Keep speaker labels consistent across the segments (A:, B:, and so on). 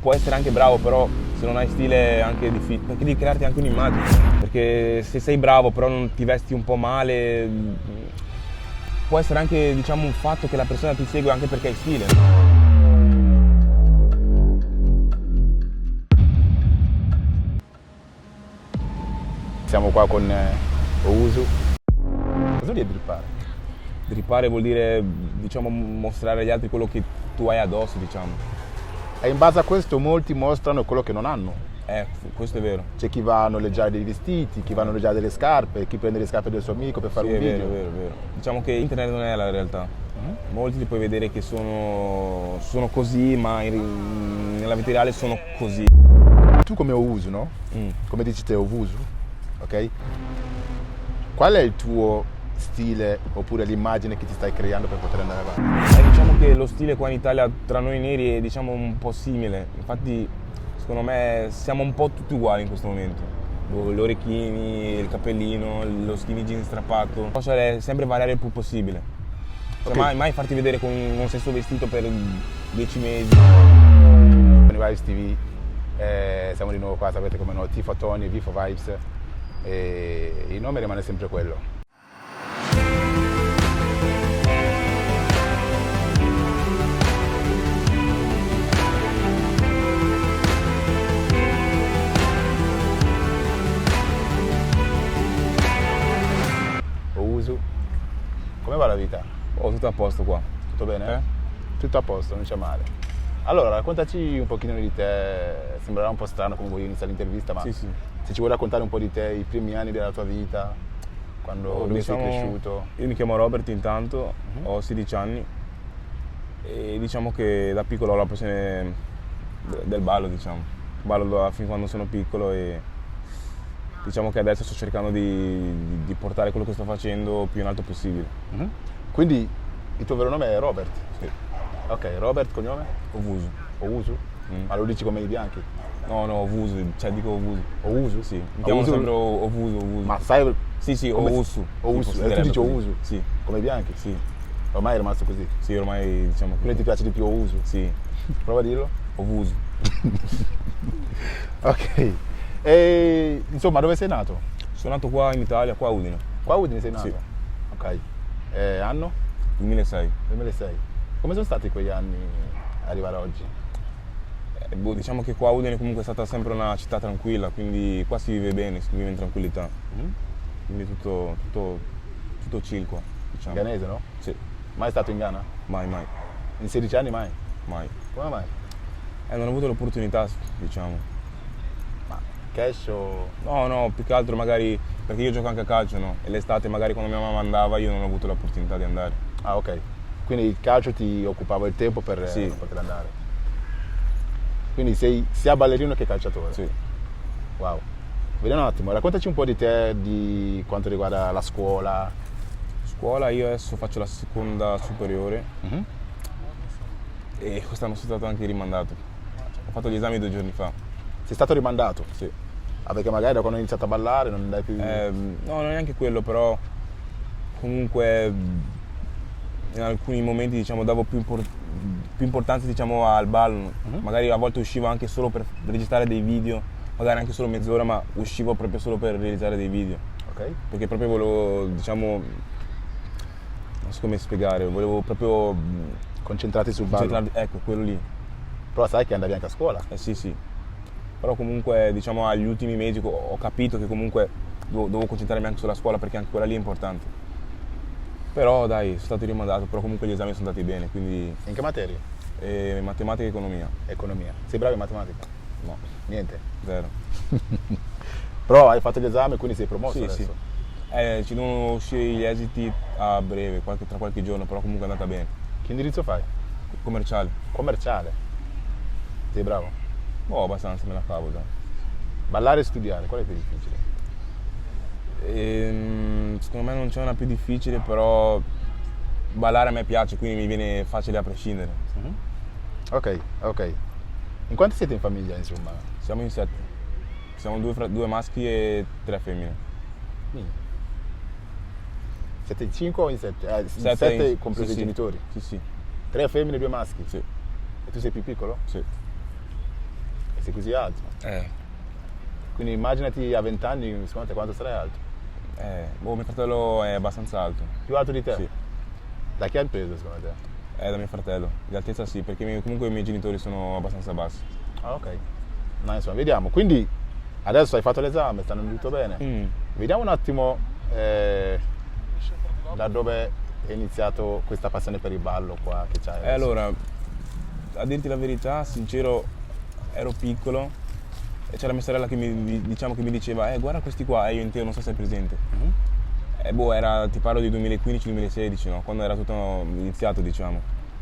A: può essere anche bravo, però se non hai stile è anche difficile, perché devi crearti anche un'immagine, perché se sei bravo però non ti vesti un po' male, può essere anche, diciamo, un fatto che la persona ti segue anche perché hai stile.
B: Siamo qua con Ousu. Cosa vuol dire drippare?
A: Drippare vuol dire, diciamo, mostrare agli altri quello che tu hai addosso, diciamo.
B: E in base a questo molti mostrano quello che non hanno.
A: Questo è vero.
B: C'è chi va a noleggiare dei vestiti, chi va a noleggiare delle scarpe, chi prende le scarpe del suo amico per fare
A: Sì,
B: un video.
A: È vero, è vero. Diciamo che internet non è la realtà. Molti li puoi vedere che sono così, ma nella vita reale sono così.
B: Tu come Ousu, no? Come dici te, Ousu, ok? Qual è il tuo stile oppure l'immagine che ti stai creando per poter andare avanti?
A: Diciamo che lo stile qua in Italia tra noi neri è, diciamo, un po' simile. Infatti secondo me siamo un po' tutti uguali in questo momento. Gli orecchini, il cappellino, lo skinny jeans strappato. È sempre variare il più possibile. Cioè,
B: Okay.
A: mai farti vedere con un stesso vestito per 10 mesi.
B: Vibes TV, siamo di nuovo qua, sapete come no, Tifo Tony, Vifo Vibes, e il nome rimane sempre quello. Ousu, come va la vita?
A: Tutto a posto qua.
B: Tutto bene? Tutto a posto, non c'è male. Allora, raccontaci un pochino di te, sembrerà un po' strano come vuoi iniziare l'intervista, ma
A: Sì.
B: se ci vuoi raccontare un po' di te, i primi anni della tua vita, dove sei cresciuto.
A: Io mi chiamo Robert intanto, ho 16 anni e diciamo che da piccolo ho la passione del ballo, diciamo. Ballo fin quando sono piccolo e diciamo che adesso sto cercando di portare quello che sto facendo più in alto possibile.
B: Quindi il tuo vero nome è Robert?
A: Sì.
B: Ok, Robert, cognome?
A: Ovusu.
B: Ousu? Ma lo dici come i bianchi?
A: No, Ovusu, cioè dico Ovusu.
B: Ousu?
A: Sì, mi chiamano sempre Ovusu.
B: Ma sai...
A: Sì,
B: come
A: Ousu.
B: Ousu,
A: Tipo,
B: e tu dici
A: così.
B: Ousu?
A: Sì,
B: Come i bianchi?
A: sì.
B: Ormai è rimasto così.
A: Sì, ormai diciamo
B: Quindi
A: che...
B: ti piace di più Ousu?
A: Sì,
B: Prova a dirlo.
A: Ovusu.
B: Ok. E insomma, dove sei nato?
A: Sono nato qua in Italia, qua a Udine,
B: Qua a Udine sei nato?
A: Sì.
B: Ok. Anno?
A: 2006.
B: 2006. Come sono stati quegli anni arrivare oggi?
A: Diciamo che qua a Udine comunque è stata sempre una città tranquilla, quindi qua si vive bene, si vive in tranquillità. Quindi tutto chill qua, diciamo.
B: Ghanese, no?
A: Sì,
B: Mai stato in Ghana?
A: mai.
B: In 16 anni mai? Come mai?
A: Non ho avuto l'opportunità, diciamo.
B: Ma cash o...
A: No, più che altro magari perché io gioco anche a calcio, no? E l'estate magari quando mia mamma andava io non ho avuto l'opportunità di andare.
B: Ah, ok. Quindi il calcio ti occupava il tempo per
A: Sì.
B: poter andare. Quindi sei sia ballerino che calciatore?
A: Sì.
B: Wow. Vediamo un attimo, raccontaci un po' di te, di quanto riguarda la scuola.
A: Scuola, io adesso faccio la seconda superiore e quest'anno sono stato anche rimandato. Ho fatto gli esami 2 giorni fa.
B: Sei stato rimandato?
A: Sì.
B: Ah, perché magari da quando hai iniziato a ballare non andai più...
A: No, non è neanche quello, però comunque in alcuni momenti diciamo, davo più importanza diciamo, al ballo. Magari a volte uscivo anche solo per registrare dei video, magari anche solo mezz'ora, ma uscivo proprio solo per realizzare dei video.
B: Ok.
A: Perché proprio volevo, diciamo, non so come spiegare, volevo proprio
B: Concentrati sul ballo.
A: ecco, quello lì.
B: Però sai che andavi anche a scuola.
A: Sì. Però comunque, diciamo, agli ultimi mesi ho capito che comunque dovevo concentrarmi anche sulla scuola perché anche quella lì è importante. Però dai, sono stato rimandato, però comunque gli esami sono andati bene, quindi...
B: In che materie?
A: Matematica e economia.
B: Economia. Sei bravo in matematica?
A: No,
B: Niente.
A: zero.
B: Però hai fatto gli esami, quindi sei promosso
A: Sì,
B: adesso.
A: sì. Ci devono uscire gli esiti a breve, tra qualche giorno, però comunque è andata bene.
B: Che indirizzo fai?
A: Commerciale.
B: Commerciale. Sei bravo?
A: Abbastanza, me la cavo, dai.
B: Ballare e studiare, qual è più difficile?
A: Secondo me non c'è una più difficile, però ballare a me piace, quindi mi viene facile a prescindere.
B: Ok. In quanti siete in famiglia, insomma?
A: Siamo in 7. Siamo due maschi e 3 femmine.
B: Siete in 5 o in 7?
A: Sette
B: 7 compresi i
A: sì.
B: genitori?
A: Sì.
B: 3 femmine e 2 maschi?
A: Sì.
B: E tu sei più piccolo?
A: Sì.
B: sei così alto. Quindi immaginati a 20 anni, secondo te quanto sarai alto?
A: Mio fratello è abbastanza alto.
B: Più alto di te?
A: Sì.
B: Da chi hai preso secondo te?
A: Da mio fratello. Di altezza sì, perché comunque i miei genitori sono abbastanza bassi.
B: Ah, ok. No, insomma, vediamo. Quindi adesso hai fatto l'esame, sta andando tutto bene. Vediamo un attimo da dove è iniziato questa passione per il ballo qua che c'hai adesso.
A: Allora, a dirti la verità, sincero, ero piccolo e c'era mia sorella che mi diceva guarda questi qua, io in te non so se è presente. Ti parlo di 2015-2016, no? Quando era tutto iniziato, diciamo.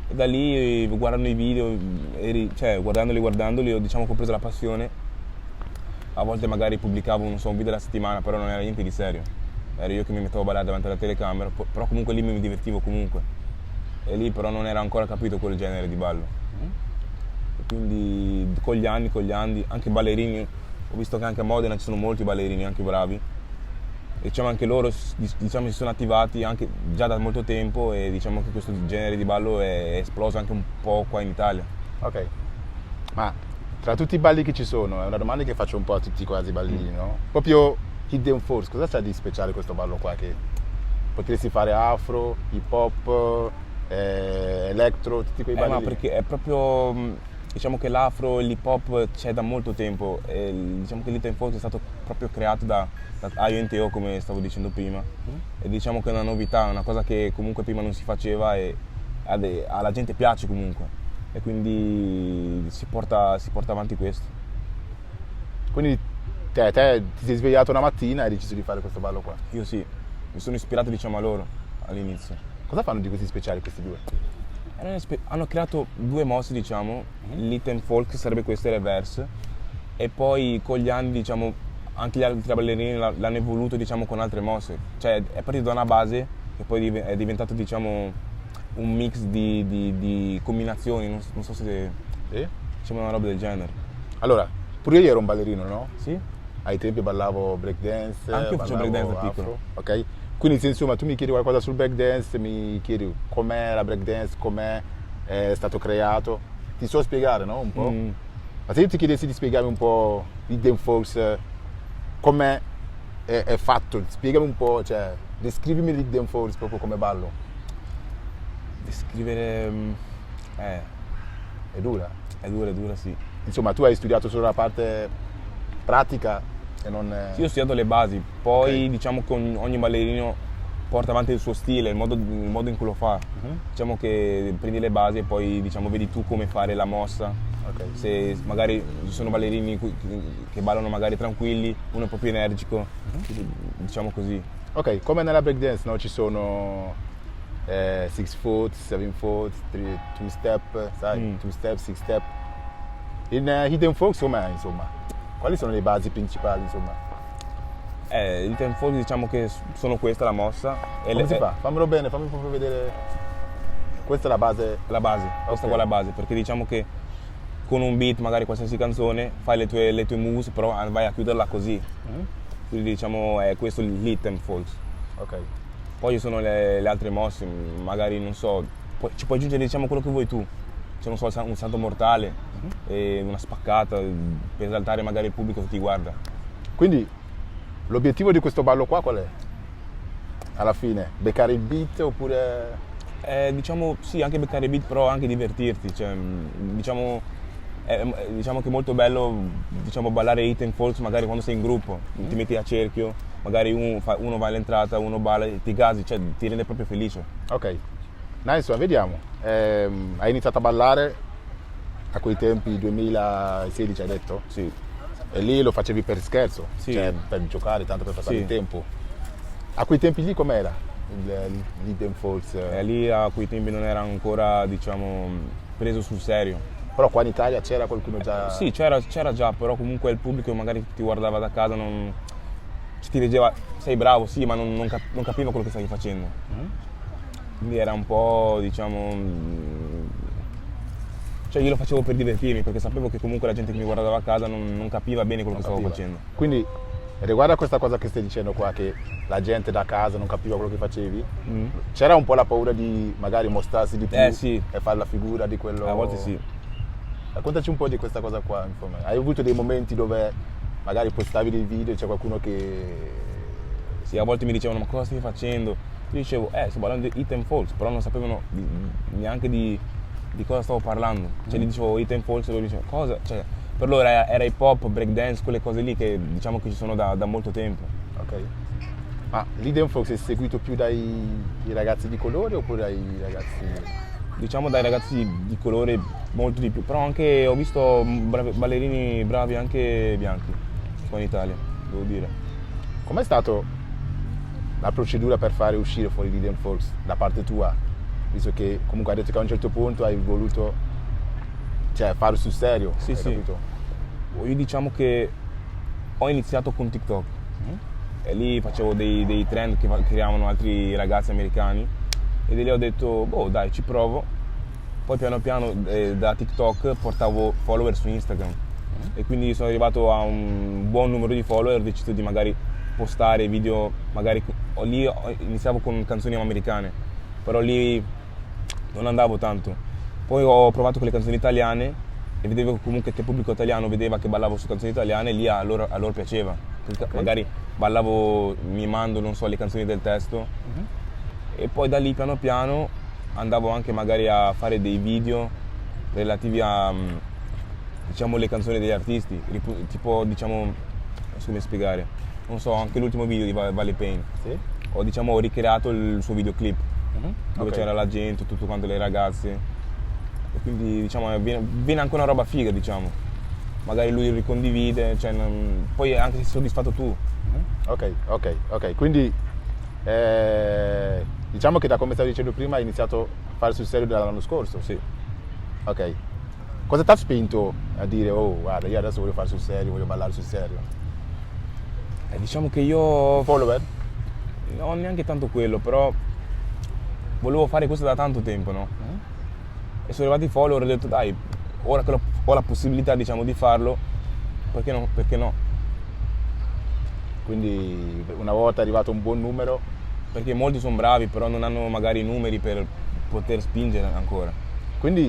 A: E da lì, guardando i video, guardandoli, ho preso la passione. A volte magari pubblicavo, un video alla settimana, però non era niente di serio. Ero io che mi mettevo a ballare davanti alla telecamera, però comunque lì mi divertivo comunque. E lì però non era ancora capito quel genere di ballo. E quindi con gli anni, anche ballerini, ho visto che anche a Modena ci sono molti ballerini, anche bravi. E diciamo anche loro si sono attivati anche già da molto tempo e diciamo che questo genere di ballo è esploso anche un po' qua in Italia.
B: Ok, ma tra tutti i balli che ci sono, è una domanda che faccio un po' a tutti quasi i ballini, no? Proprio Hidden Force, cosa c'è di speciale questo ballo qua? Che potresti fare afro, hip hop, electro, tutti quei balli?
A: Ma perché è proprio, diciamo che l'afro e l'hip hop c'è da molto tempo e diciamo che l'Hidden Force è stato proprio creato da INTO, come stavo dicendo prima, e diciamo che è una novità, una cosa che comunque prima non si faceva e alla gente piace comunque e quindi si porta avanti questo.
B: Quindi te ti sei svegliato una mattina e hai deciso di fare questo ballo qua?
A: Io sì, mi sono ispirato diciamo a loro all'inizio.
B: Cosa fanno di così speciali questi due?
A: Hanno creato due mosse, diciamo, l'Hidden Folk sarebbe questo e reverse, e poi con gli anni diciamo anche gli altri ballerini l'hanno evoluto diciamo con altre mosse, cioè è partito da una base che poi è diventato diciamo un mix di combinazioni, non so se diciamo una roba del genere.
B: Allora, pure io ero un ballerino, no?
A: Sì.
B: Ai tempi ballavo breakdance.
A: Anche io facevo breakdance da piccolo.
B: Ok? Quindi insomma tu mi chiedi qualcosa sul breakdance, mi chiedi com'è la breakdance, com'è stato creato. Ti so spiegare, no? Un po'. Ma se io ti chiedessi di spiegarmi un po' Hidden Force, com'è è fatto, spiegami un po', cioè descrivimi l'Hidden Force proprio come ballo.
A: Descrivere
B: È dura?
A: È dura, sì.
B: Insomma, tu hai studiato solo la parte pratica e non...
A: Sì, ho studiato le basi, poi diciamo che ogni ballerino porta avanti il suo stile, il modo in cui lo fa. Diciamo che prendi le basi e poi diciamo vedi tu come fare la mossa. Se magari ci sono ballerini che ballano magari tranquilli, uno è un po' più energico, diciamo così.
B: Ok, come nella breakdance, no? Ci sono 6 foot, 7 foot, 2 step, sai, 2 step, 6 step. In Hidden Force com'è, insomma? Quali sono le basi principali, insomma?
A: Il Hidden Force diciamo che sono questa la mossa.
B: Come si fa? Fammelo bene, fammi proprio vedere. Questa è la base?
A: La base, questa qua è la base, perché diciamo che con un beat, magari qualsiasi canzone, fai le tue moves, però vai a chiuderla così. Quindi diciamo è questo l'Hidden Force.
B: Ok.
A: Poi ci sono le altre mosse, magari non so, ci puoi aggiungere diciamo quello che vuoi tu. C'è non so, un salto mortale, e una spaccata per esaltare magari il pubblico che ti guarda.
B: Quindi l'obiettivo di questo ballo qua qual è? Alla fine, beccare il beat oppure...
A: Diciamo sì, anche beccare il beat, però anche divertirti. Cioè, diciamo che è molto bello diciamo, ballare Hidden Force magari quando sei in gruppo, ti metti a cerchio, magari uno va all'entrata, uno balla, ti gasi, cioè ti rende proprio felice.
B: Ok, insomma, vediamo. Hai iniziato a ballare a quei tempi, 2016 hai detto?
A: Sì.
B: E lì lo facevi per scherzo,
A: sì.
B: Cioè per giocare, tanto per passare il tempo. A quei tempi lì com'era l'Hidden Force?
A: Lì a quei tempi non era ancora diciamo preso sul serio.
B: Però qua in Italia c'era qualcuno già?
A: Sì, c'era già, però comunque il pubblico magari ti guardava da casa, ti leggeva, sei bravo, sì, ma non capiva quello che stavi facendo. Quindi era un po', diciamo, cioè io lo facevo per divertirmi, perché sapevo che comunque la gente che mi guardava a casa non capiva bene quello che stavo facendo.
B: Quindi, riguardo a questa cosa che stai dicendo qua, che la gente da casa non capiva quello che facevi, c'era un po' la paura di magari mostrarsi di più
A: sì.
B: e fare la figura di quello...
A: A volte sì.
B: Raccontaci un po' di questa cosa qua, insomma. Hai avuto dei momenti dove magari postavi dei video e c'è qualcuno che...
A: Sì, a volte mi dicevano ma cosa stai facendo? Io dicevo, sto parlando di Ethan Falls, però non sapevano neanche di cosa stavo parlando. Cioè gli dicevo Ethan Falls e loro dicevano cosa? Cioè, per loro era hip hop, breakdance, quelle cose lì che diciamo che ci sono da molto tempo.
B: Ok. Ma l'Eden Fox è seguito più dai ragazzi di colore oppure dai ragazzi...
A: Diciamo dai ragazzi di colore molto di più, però anche ho visto ballerini bravi anche bianchi qua in Italia, devo dire.
B: Com'è stata la procedura per fare uscire fuori l'Eden Fox da parte tua? Visto che comunque hai detto che a un certo punto hai voluto farlo sul serio,
A: Sì,
B: hai
A: sì.
B: capito?
A: Io diciamo che ho iniziato con TikTok e lì facevo dei trend che creavano altri ragazzi americani e di lì ho detto, boh dai, ci provo. Poi piano piano da TikTok portavo follower su Instagram e quindi sono arrivato a un buon numero di follower, ho deciso di magari postare video, magari lì iniziavo con canzoni americane, però lì non andavo tanto. Poi ho provato con le canzoni italiane e vedevo comunque che il pubblico italiano vedeva che ballavo su canzoni italiane e lì a loro piaceva. Okay. Magari ballavo mimando, non so, le canzoni del testo e poi da lì piano piano andavo anche magari a fare dei video relativi a diciamo le canzoni degli artisti, tipo diciamo, non so come spiegare, non so, anche l'ultimo video di Vale Pain.
B: Sì?
A: Ho ricreato il suo videoclip dove
B: Ok.
A: c'era la gente, tutto quanto le ragazze e quindi diciamo viene anche una roba figa, diciamo. Magari lui ricondivide, cioè, poi anche se sei soddisfatto tu.
B: Ok. Quindi diciamo che da come stavi dicendo prima hai iniziato a fare sul serio dall'anno scorso.
A: Sì.
B: Ok. Cosa ti ha spinto a dire, oh guarda, io adesso voglio fare sul serio, voglio ballare sul serio?
A: Diciamo che io
B: Follower?
A: non neanche tanto quello, però volevo fare questo da tanto tempo, no? E sono arrivati i follower e ho detto dai, ora che ho la possibilità, diciamo, di farlo, perché no? Perché no?
B: Quindi una volta arrivato un buon numero,
A: Perché molti sono bravi, però non hanno magari i numeri per poter spingere ancora.
B: quindi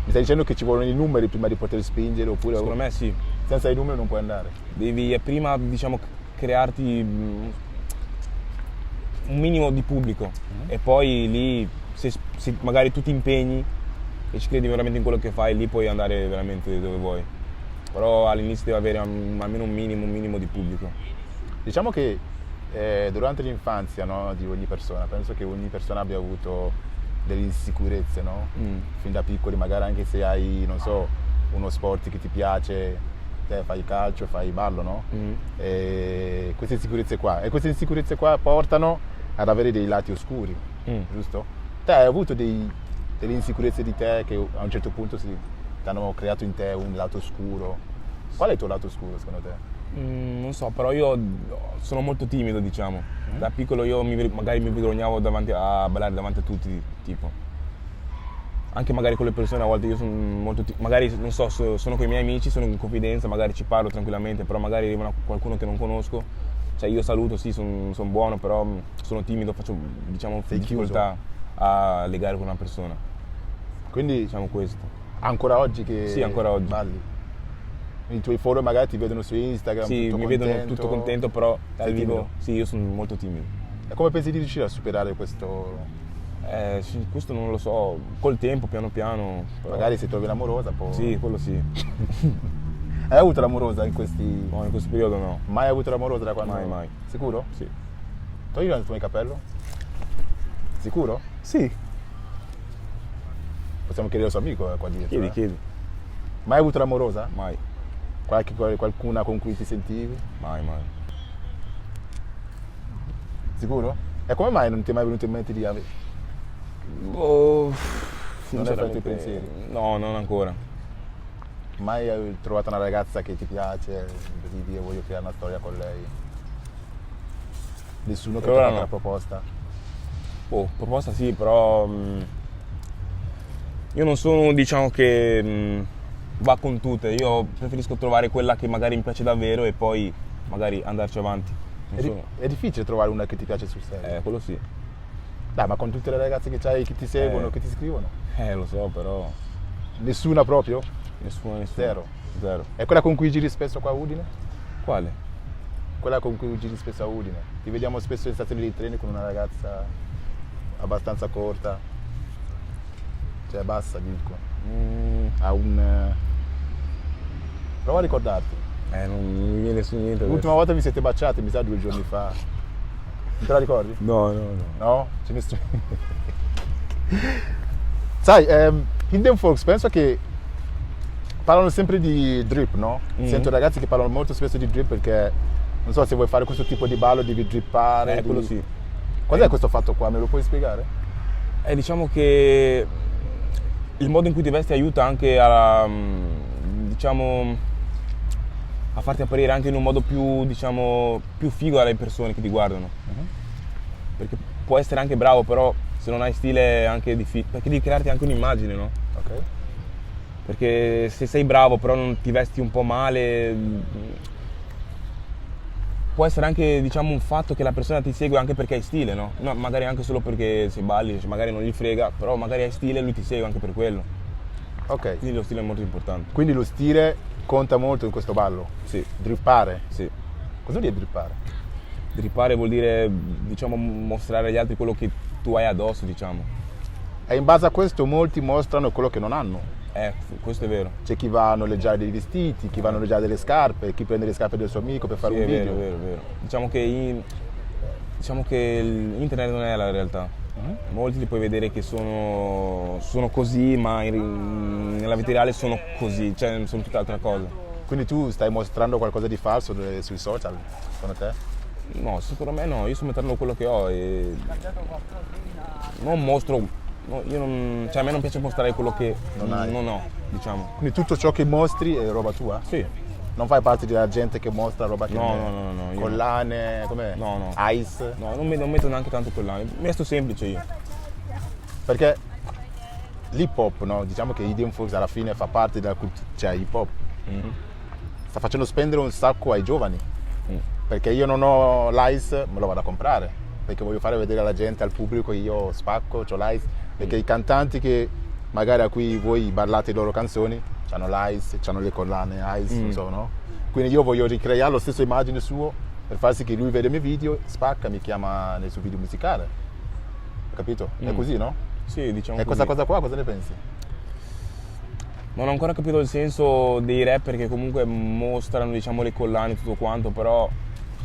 B: mi stai dicendo che ci vogliono i numeri prima di poter spingere oppure
A: Secondo me sì.
B: senza i numeri non puoi andare?
A: Devi prima, diciamo, crearti un minimo di pubblico e poi lì se magari tu ti impegni e ci credi veramente in quello che fai, lì puoi andare veramente dove vuoi. Però all'inizio devi avere almeno un minimo di pubblico.
B: Diciamo che durante l'infanzia, no, di ogni persona, penso che ogni persona abbia avuto delle insicurezze, no? Fin da piccoli, magari anche se hai, non so, uno sport che ti piace, te fai calcio, fai ballo, no? E queste insicurezze qua portano ad avere dei lati oscuri, giusto? Te hai avuto delle insicurezze di te che a un certo punto ti hanno creato in te un lato oscuro. Qual è il tuo lato oscuro secondo te?
A: Non so, però io sono molto timido, diciamo. Da piccolo io magari mi vergognavo a ballare davanti a tutti, tipo. Anche magari con le persone a volte io sono molto magari non so, sono con i miei amici, sono in confidenza, magari ci parlo tranquillamente, però magari arriva qualcuno che non conosco, cioè io saluto, sì, sono buono, però sono timido, faccio, diciamo,
B: Sei
A: difficoltà a legare con una persona.
B: Quindi
A: Diciamo questo.
B: ancora oggi che
A: Sì, ancora oggi.
B: balli? I tuoi follower magari ti vedono su Instagram,
A: Sì,
B: tutto
A: mi
B: contento.
A: vedono tutto contento, però dal
B: Sei
A: vivo
B: timido?
A: sì, io sono molto timido.
B: E come pensi di riuscire a superare questo?
A: Sì, questo non lo so, col tempo, piano piano. Però...
B: Magari se trovi l'amorosa può...
A: Sì, quello sì.
B: Hai avuto l'amorosa in questi...
A: No, in questo periodo no.
B: Mai avuto l'amorosa da quando...
A: Mai.
B: Sicuro?
A: Sì.
B: Togli il tuo capello? Sicuro?
A: Sì.
B: Possiamo chiedere al suo amico qua dietro.
A: Chiedi.
B: Mai avuto l'amorosa?
A: Mai.
B: Qualcuna con cui ti sentivi?
A: Mai.
B: Sicuro? E come mai non ti è mai venuto in mente di avere...
A: Oh,
B: Non hai fatto i pensieri?
A: No, non ancora.
B: Mai hai trovato una ragazza che ti piace, di dire voglio creare una storia con lei? Nessuno che ti ha
A: Allora
B: fatto
A: no.
B: la proposta?
A: Proposta sì, però io non sono, diciamo, che va con tutte. Io preferisco trovare quella che magari mi piace davvero e poi magari andarci avanti.
B: È difficile trovare una che ti piace sul serio.
A: Quello sì.
B: Dai, ma con tutte le ragazze che c'hai, che ti seguono, che ti scrivono?
A: Lo so, però...
B: Nessuna proprio?
A: Nessuno.
B: Zero.
A: Zero.
B: E quella con cui giri spesso qua a Udine?
A: Quale?
B: Quella con cui giri spesso a Udine. Ti vediamo spesso in stazione di treni con una ragazza abbastanza corta. Cioè bassa, dico. Ha un... Prova a ricordarti.
A: Non mi viene su niente.
B: L'ultima volta vi siete baciati, mi sa 2 giorni fa. Non te la ricordi?
A: No.
B: No? Ce ne sto... Sai, Hidden Folks penso che parlano sempre di drip, no? Sento ragazzi che parlano molto spesso di drip perché non so se vuoi fare questo tipo di ballo devi drippare.
A: Quello sì.
B: Cos'è questo fatto qua? Me lo puoi spiegare?
A: Diciamo che il modo in cui ti vesti aiuta anche a, diciamo, a farti apparire anche in un modo più, diciamo, più figo alle persone che ti guardano. Perché può essere anche bravo, però se non hai stile è anche difficile, perché devi crearti anche un'immagine, no?
B: Ok.
A: Perché se sei bravo però non ti vesti un po' male, può essere anche, diciamo, un fatto che la persona ti segue anche perché hai stile, no? No, magari anche solo perché se balli, magari non gli frega, però magari hai stile e lui ti segue anche per quello.
B: Ok.
A: Quindi lo stile è molto importante.
B: Quindi lo stile conta molto in questo ballo?
A: Sì.
B: Drippare?
A: Sì.
B: Cosa vuol dire drippare?
A: Drippare vuol dire, diciamo, mostrare agli altri quello che tu hai addosso, diciamo.
B: E in base a questo molti mostrano quello che non hanno.
A: Questo è vero.
B: C'è chi va a noleggiare dei vestiti, chi va a noleggiare delle scarpe, chi prende le scarpe del suo amico per fare
A: Sì,
B: un
A: è
B: video.
A: vero, è vero. Diciamo che internet non è la realtà. Molti li puoi vedere che sono così, ma nella vita reale sono così, cioè sono tutt'altra cosa.
B: Quindi tu stai mostrando qualcosa di falso sui social, secondo te?
A: No, secondo me no, io sto mettendo quello che ho e non mostro, no, cioè a me non piace mostrare quello che non ho, diciamo.
B: Quindi tutto ciò che mostri è roba tua?
A: Sì.
B: Non fai parte della gente che mostra roba che
A: No, io
B: collane, com'è?
A: No.
B: Ice?
A: No, non metto neanche tanto collane, mi resto semplice io.
B: Perché l'hip hop, no? Diciamo che Hidden Folks alla fine fa parte della cultura, cioè hip hop. Sta facendo spendere un sacco ai giovani. Perché io non ho l'ice, me lo vado a comprare. Perché voglio fare vedere alla gente, al pubblico che io spacco, ho l'ice. Perché i cantanti che magari a cui voi ballate le loro canzoni hanno l'ice, hanno le collane ice, non so, no? Quindi io voglio ricreare la stessa immagine suo per far sì che lui vede i miei video, spacca, mi chiama nel suo video musicale. Hai capito? È così, no?
A: Sì, diciamo
B: E
A: così.
B: questa cosa qua, cosa ne pensi?
A: Non ho ancora capito il senso dei rapper che comunque mostrano, diciamo, le collane e tutto quanto, però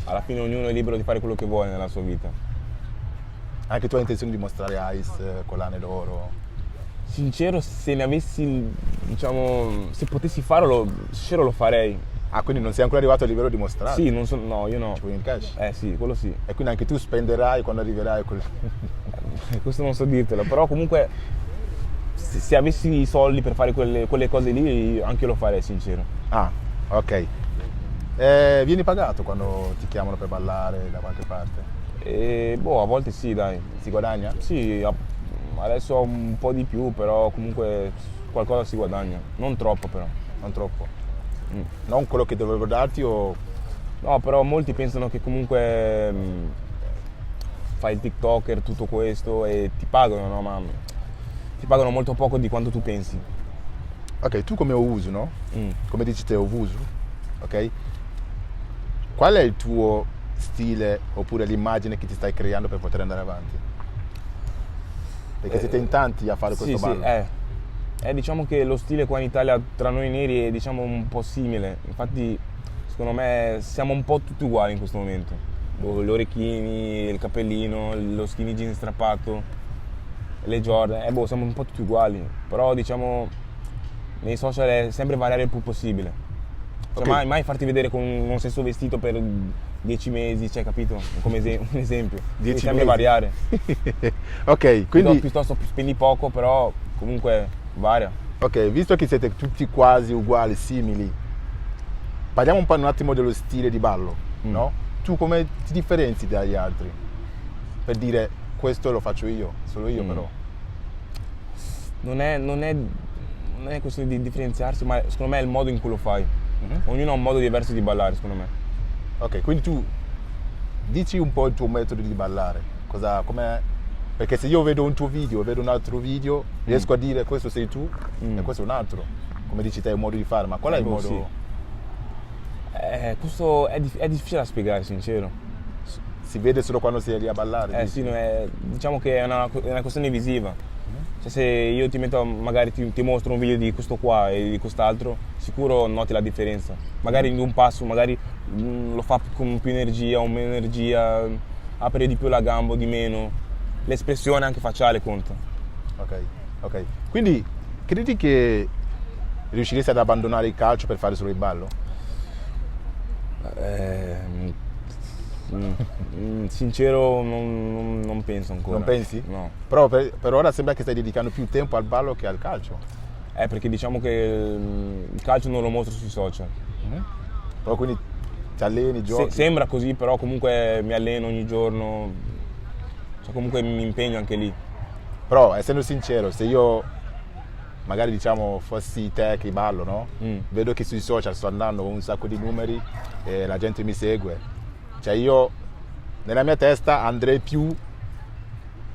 A: alla fine ognuno è libero di fare quello che vuole nella sua vita.
B: Anche tu hai intenzione di mostrare ice, collane d'oro?
A: Sincero, se ne avessi, diciamo, se potessi farlo, sincero lo farei.
B: Ah, quindi non sei ancora arrivato al livello di mostrare?
A: Sì, no, io no.
B: Ci vuoi in cash?
A: Sì, quello sì.
B: E quindi anche tu spenderai quando arriverai quel...
A: Questo non so dirtelo, però comunque se avessi i soldi per fare quelle cose lì, anche io lo farei, sincero.
B: Ah, ok. Vieni pagato quando ti chiamano per ballare da qualche parte?
A: A volte sì, dai.
B: Si guadagna?
A: Sì, adesso ho un po' di più, però comunque qualcosa si guadagna. Non troppo però.
B: Non troppo? Non quello che dovevo darti o...
A: No, però molti pensano che comunque fai il TikToker, tutto questo e ti pagano, no? Ma ti pagano molto poco di quanto tu pensi.
B: Ok, tu come Owusu, no? Come dici te Owusu, ok? Qual è il tuo stile oppure l'immagine che ti stai creando per poter andare avanti? Perché siete in tanti a fare questo ballo.
A: Sì, diciamo che lo stile qua in Italia tra noi neri è, diciamo, un po' simile. Infatti secondo me siamo un po' tutti uguali in questo momento. Gli orecchini, il cappellino, lo skinny jeans strappato, le Jordan, siamo un po' tutti uguali. Però diciamo nei social è sempre variare il più possibile. Cioè,
B: Okay.
A: mai farti vedere con uno stesso vestito per 10 mesi, cioè, capito? Come un esempio.
B: 10
A: Devi sempre
B: mesi.
A: variare.
B: Ok, quindi...
A: Piuttosto spendi poco, però comunque varia.
B: Ok, visto che siete tutti quasi uguali, simili, parliamo un attimo dello stile di ballo, no? Tu come ti differenzi dagli altri? Per dire, questo lo faccio io, solo io però.
A: Non è questione di differenziarsi, ma secondo me è il modo in cui lo fai. Ognuno ha un modo diverso di ballare, secondo me.
B: Ok, quindi tu dici un po' il tuo metodo di ballare, com'è? Perché se io vedo un tuo video e vedo un altro video, riesco a dire questo sei tu e questo è un altro. come dici te, è un modo di fare, ma qual è il modo?
A: Sì. Questo è difficile da spiegare, sincero.
B: Si vede solo quando sei lì a ballare?
A: Sì, diciamo che è una questione visiva. Cioè, se io ti metto, magari ti mostro un video di questo qua e di quest'altro, sicuro noti la differenza. Magari in un passo, magari lo fa con più energia o meno energia, apre di più la gamba o di meno. L'espressione anche facciale conta.
B: Ok. Quindi credi che riusciresti ad abbandonare il calcio per fare solo il ballo?
A: Sincero non penso ancora.
B: Non pensi?
A: No.
B: Però per ora sembra che stai dedicando più tempo al ballo che al calcio.
A: Perché diciamo che il calcio non lo mostro sui social.
B: Però quindi ti alleni, giochi?
A: Sembra così, però comunque mi alleno ogni giorno, cioè comunque mi impegno anche lì.
B: Però essendo sincero, se io magari diciamo fossi te che ballo, no? Vedo che sui social sto andando con un sacco di numeri e la gente mi segue. Cioè io nella mia testa andrei più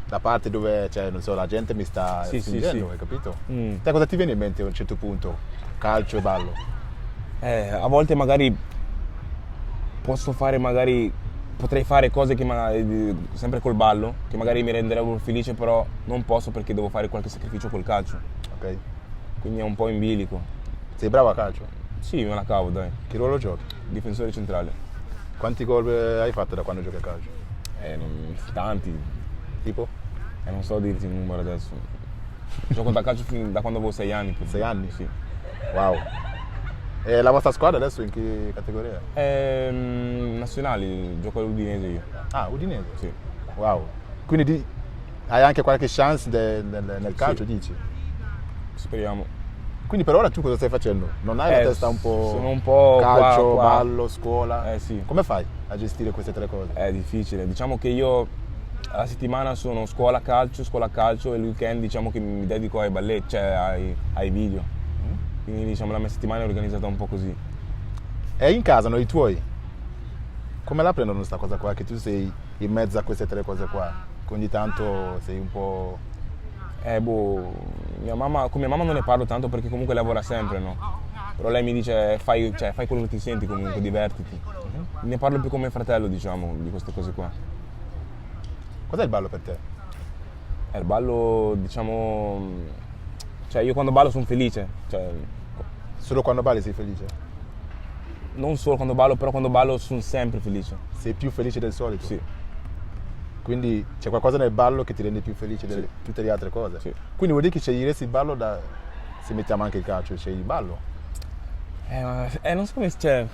B: da parte dove, cioè, non so, la gente mi sta spingendo, hai capito? Te cosa ti viene in mente a un certo punto? Calcio e ballo?
A: A volte magari potrei fare cose che sempre col ballo, che magari mi renderebbero felice, però non posso perché devo fare qualche sacrificio col calcio.
B: Ok.
A: Quindi è un po' in bilico.
B: Sei bravo a calcio?
A: Sì, me la cavo, dai.
B: Che ruolo giochi?
A: Difensore centrale.
B: Quanti gol hai fatto da quando giochi a calcio?
A: Tanti.
B: Tipo?
A: Non so dirti il numero adesso. Gioco da calcio da quando avevo 6 anni.
B: 6 anni?
A: Sì.
B: Wow. E la vostra squadra adesso in che categoria?
A: Nazionali, gioco all'Udinese io.
B: Ah, Udinese?
A: Sì.
B: Wow. Quindi hai anche qualche chance nel calcio, dici?
A: Speriamo.
B: Quindi per ora tu cosa stai facendo? Non hai la testa un po'...
A: Sono un po'
B: calcio,
A: qua.
B: ballo, scuola?
A: Sì.
B: Come fai a gestire queste tre cose?
A: È difficile. Diciamo che io alla settimana sono scuola calcio e il weekend diciamo che mi dedico ai balletti, cioè ai video. Quindi diciamo la mia settimana è organizzata un po' così.
B: E in casa, no, i tuoi? Come la prendono questa cosa qua? Che tu sei in mezzo a queste tre cose qua? Che ogni tanto sei un po'...
A: con mia mamma non ne parlo tanto perché comunque lavora sempre, no? Però lei mi dice fai quello che ti senti comunque, divertiti. Ne parlo più con mio fratello, diciamo, di queste cose qua.
B: Cos'è il ballo per te?
A: Il ballo, diciamo... Cioè io quando ballo sono felice. Cioè,
B: solo quando balli sei felice?
A: Non solo quando ballo, però quando ballo sono sempre felice.
B: Sei più felice del solito?
A: Sì.
B: Quindi c'è qualcosa nel ballo che ti rende più felice di tutte le altre cose?
A: Sì.
B: Quindi vuol dire che sceglieresti il ballo se mettiamo anche il calcio, scegli il ballo?
A: Non so come... Cioè...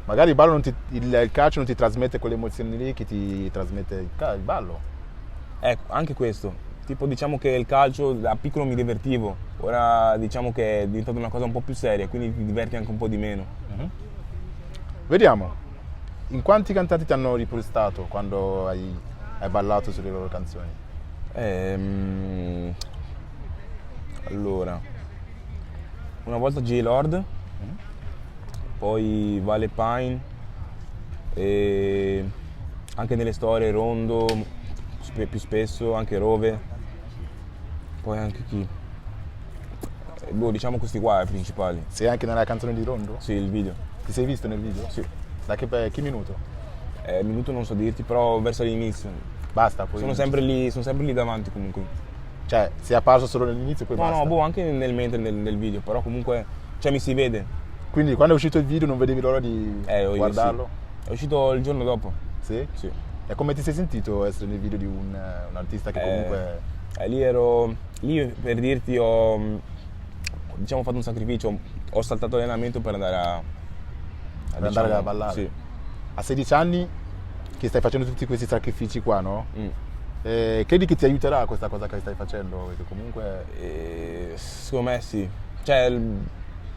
B: Magari il calcio non ti trasmette quelle emozioni lì che ti trasmette il ballo.
A: Ecco, anche questo. Tipo diciamo che il calcio da piccolo mi divertivo, ora diciamo che è diventata una cosa un po' più seria, quindi ti diverti anche un po' di meno.
B: Vediamo, in quanti cantanti ti hanno ripostato quando hai ballato sulle loro canzoni?
A: Allora, una volta J-Lord, poi Vale Pine, e anche nelle storie Rondo, più spesso, anche Rove, poi anche chi? Diciamo questi qua i principali.
B: Sei anche nella canzone di Rondo?
A: Sì, il video.
B: Ti sei visto nel video?
A: Sì.
B: Da che minuto?
A: Minuto non so dirti, però verso l'inizio.
B: Basta, poi...
A: Sono sempre lì davanti comunque.
B: Cioè, sei apparso solo all'inizio e poi basta?
A: No, anche nel video, però comunque, cioè mi si vede.
B: Quindi quando è uscito il video non vedevi l'ora di guardarlo?
A: Sì. È uscito il giorno dopo.
B: Sì?
A: Sì.
B: E come ti sei sentito essere nel video di un artista che comunque...
A: Lì per dirti ho fatto un sacrificio, ho saltato l'allenamento per andare
B: andare a ballare?
A: Sì.
B: A 16 anni che stai facendo tutti questi sacrifici qua, no? Credi che ti aiuterà questa cosa che stai facendo? Perché comunque...
A: secondo me sì. Cioè,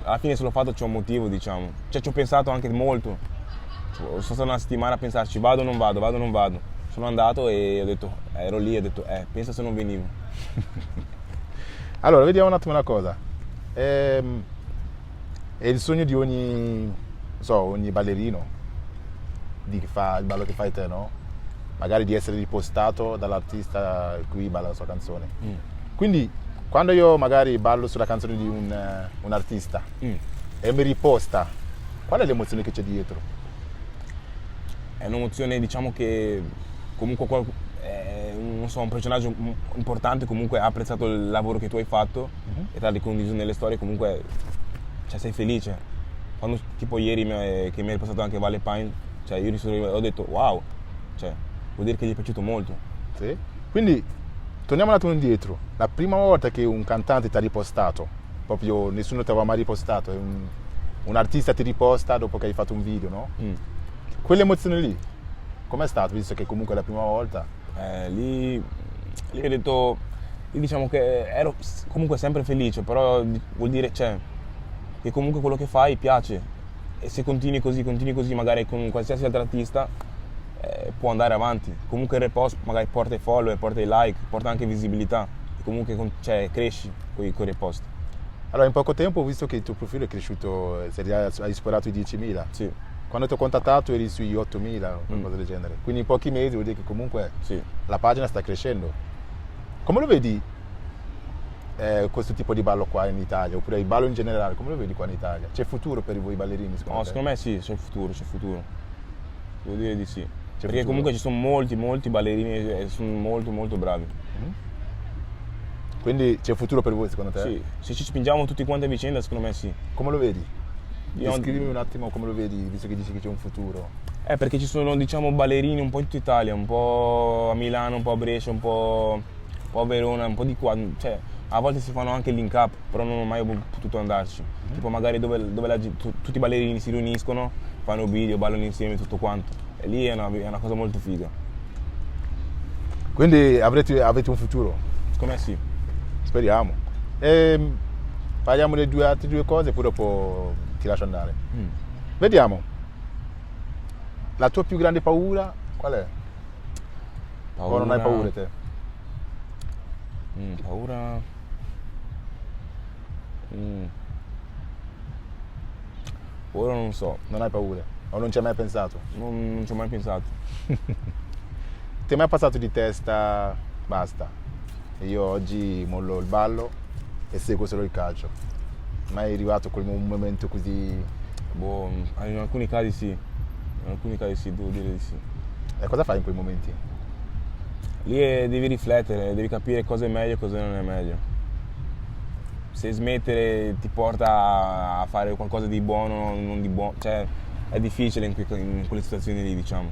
A: alla fine se l'ho fatto c'è un motivo, diciamo. Cioè, ci ho pensato anche molto. Sono stato una settimana a pensarci, vado o non vado. Sono andato e ho detto, ero lì e ho detto, pensa se non venivo.
B: Allora, vediamo un attimo una cosa. È il sogno di ogni ballerino di fa il ballo che fai te, no? Magari di essere ripostato dall'artista cui balla la sua canzone. Quindi Quando io magari ballo sulla canzone di un artista e mi riposta, qual è l'emozione che c'è dietro?
A: È un'emozione, diciamo che comunque non so, un personaggio importante comunque ha apprezzato il lavoro che tu hai fatto e te l'ha ricondiviso nelle storie, comunque cioè, sei felice. Quando tipo ieri che mi hai ripostato anche Vale Pine, cioè io ho detto wow, cioè vuol dire che gli è piaciuto molto.
B: Sì. Quindi torniamo un attimo indietro. La prima volta che un cantante ti ha ripostato, proprio nessuno ti aveva mai ripostato, un artista ti riposta dopo che hai fatto un video, no? Quell'emozione lì, com'è stato, visto che comunque è la prima volta?
A: Lì ho detto, lì diciamo che ero comunque sempre felice, però vuol dire cioè, che comunque quello che fai piace e se continui così magari con qualsiasi altro artista può andare avanti. Comunque il repost magari porta i follower, porta i like, porta anche visibilità e comunque cioè, cresci con i repost.
B: Allora in poco tempo ho visto che il tuo profilo è cresciuto, hai superato i 10.000.
A: Sì.
B: Quando ti ho contattato eri sui 8.000 o qualcosa del genere. Quindi in pochi mesi vuol dire che comunque
A: Sì.
B: la pagina sta crescendo. Come lo vedi questo tipo di ballo qua in Italia? Oppure il ballo in generale, come lo vedi qua in Italia? C'è futuro per voi ballerini secondo te?
A: Secondo me sì, c'è futuro. Devo dire di sì. Perché
B: futuro.
A: comunque ci sono molti ballerini e sono molto bravi.
B: Quindi c'è futuro per voi secondo te?
A: Sì, se ci spingiamo tutti quanti a vicenda secondo me sì.
B: Come lo vedi? Descrivimi un attimo come lo vedi, visto che dici che c'è un futuro.
A: Perché ci sono diciamo ballerini un po' in tutta Italia, un po' a Milano, un po' a Brescia, un po' a Verona, un po' di qua. Cioè, a volte si fanno anche link up, però non ho mai potuto andarci. Tipo magari dove tutti i ballerini si riuniscono, fanno video, ballano insieme tutto quanto. E lì è una cosa molto figa.
B: Quindi avete un futuro?
A: Secondo me sì.
B: Speriamo. Parliamo delle altre due cose e poi dopo ti lascio andare. Vediamo. La tua più grande paura qual è? O non hai paura te?
A: Paura. Ora non so.
B: Non hai paura? O non ci hai mai pensato?
A: Non ci ho mai pensato.
B: Ti è mai passato di testa, basta, io oggi mollo il ballo e seguo solo il calcio? Mai è arrivato quel momento così?
A: Boh, in alcuni casi sì. Devo dire di sì.
B: E cosa fai in quei momenti?
A: Lì devi riflettere, devi capire cosa è meglio e cosa non è meglio. Se smettere ti porta a fare qualcosa di buono, non di buono, cioè è difficile in quelle situazioni lì, diciamo.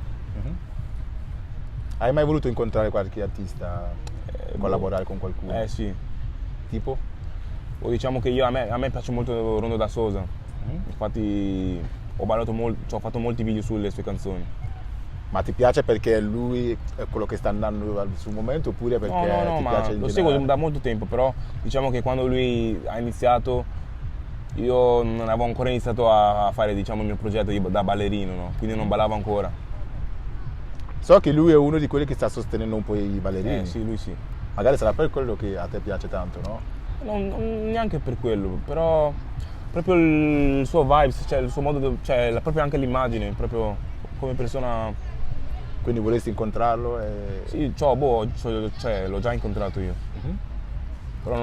B: Hai mai voluto incontrare qualche artista, collaborare con qualcuno?
A: Sì.
B: Tipo?
A: O diciamo che a me piace molto Rondo da Sosa. Infatti ho fatto molti video sulle sue canzoni.
B: Ma ti piace perché lui è quello che sta andando sul momento oppure perché
A: No,
B: ti
A: ma
B: piace in
A: lo
B: generale?
A: seguo da molto tempo, però diciamo che quando lui ha iniziato io non avevo ancora iniziato a fare diciamo, il mio progetto da ballerino, no? Quindi non ballavo ancora.
B: So che lui è uno di quelli che sta sostenendo un po' i ballerini.
A: Sì, lui sì.
B: Magari sarà per quello che a te piace tanto, no?
A: Non neanche per quello, però proprio il suo vibes, cioè il suo modo, cioè proprio anche l'immagine, proprio come persona.
B: Quindi vorresti incontrarlo?
A: Sì, cioè, l'ho già incontrato io. Però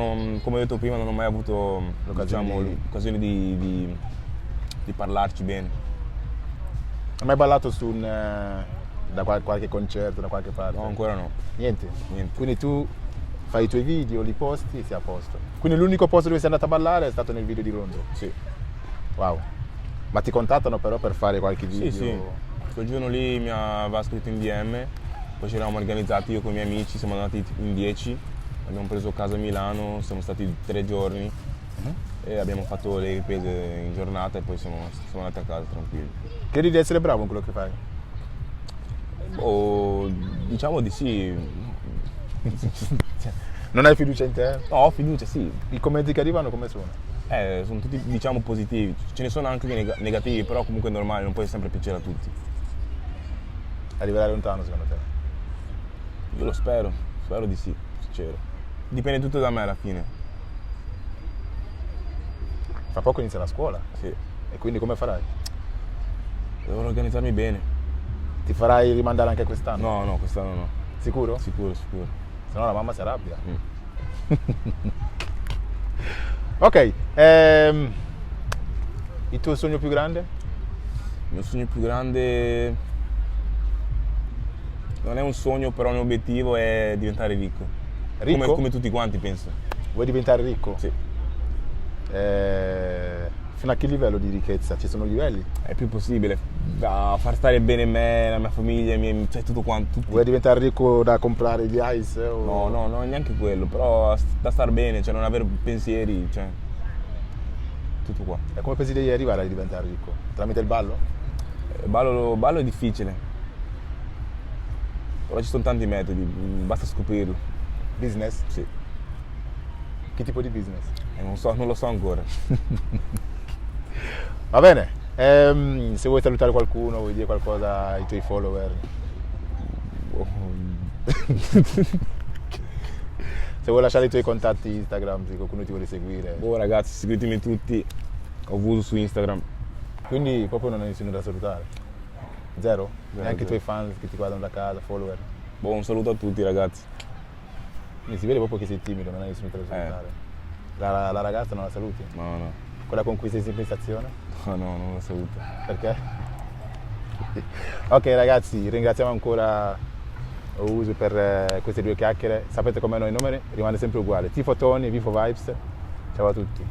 A: come ho detto prima non ho mai avuto l'occasione di parlarci bene.
B: Hai mai ballato da qualche concerto, da qualche parte?
A: No, ancora no.
B: Niente?
A: Niente.
B: Quindi tu fai i tuoi video, li posti e sei a posto. Quindi l'unico posto dove sei andato a ballare è stato nel video di Rondo?
A: Sì.
B: Wow. Ma ti contattano però per fare qualche video?
A: Sì. Quel giorno lì mi aveva scritto in DM, poi ci eravamo organizzati io con i miei amici, siamo andati in 10, abbiamo preso casa a Milano, siamo stati 3 giorni e abbiamo fatto le riprese in giornata e poi siamo andati a casa tranquilli.
B: Credi di essere bravo in quello che fai?
A: Diciamo di sì.
B: Non hai fiducia in te?
A: No, ho fiducia, sì.
B: I commenti che arrivano come sono?
A: Sono tutti diciamo positivi, ce ne sono anche negativi, però comunque è normale, non puoi sempre piacere a tutti.
B: Arriverai lontano secondo te?
A: Io lo spero di sì, sincero. Dipende tutto da me alla fine.
B: Fra poco inizia la scuola.
A: Sì.
B: E quindi come farai?
A: Devo organizzarmi bene.
B: Ti farai rimandare anche quest'anno?
A: No, quest'anno no.
B: Sicuro?
A: Sicuro.
B: Se no la mamma si arrabbia. Ok, il tuo sogno più grande?
A: Il mio sogno più grande non è un sogno, però un obiettivo è diventare ricco.
B: Ricco?
A: Come tutti quanti, penso.
B: Vuoi diventare ricco?
A: Sì.
B: Fino a che livello di ricchezza? Ci sono livelli?
A: È più possibile. Da far stare bene me, la mia famiglia, cioè tutto quanto. Tutti.
B: Vuoi diventare ricco da comprare gli ice? O...
A: No, neanche quello, però da star bene, cioè non avere pensieri, cioè tutto qua.
B: E come pensi di arrivare a diventare ricco? Tramite il ballo?
A: Ballo è difficile, però ci sono tanti metodi, basta scoprirlo.
B: Business?
A: Sì.
B: Che tipo di business?
A: Non lo so ancora.
B: Va bene, se vuoi salutare qualcuno, vuoi dire qualcosa ai tuoi follower? Se vuoi lasciare i tuoi contatti Instagram, se qualcuno ti vuole seguire.
A: Ragazzi, seguitemi tutti, ovunque su Instagram.
B: Quindi proprio non hai nessuno da salutare? Zero? Neanche i
A: zero.
B: tuoi fans che ti guardano da casa, follower?
A: Un saluto a tutti, ragazzi.
B: Quindi si vede proprio che sei timido, non hai nessuno da salutare. La ragazza non la saluti?
A: No.
B: Quella con cui sei sempre in stazione?
A: No, non la saluto.
B: Perché? Ok ragazzi, ringraziamo ancora Ousu per queste due chiacchiere. Sapete com'è noi, il nome rimane sempre uguale. Tifo Tony e Vivo Vibes. Ciao a tutti.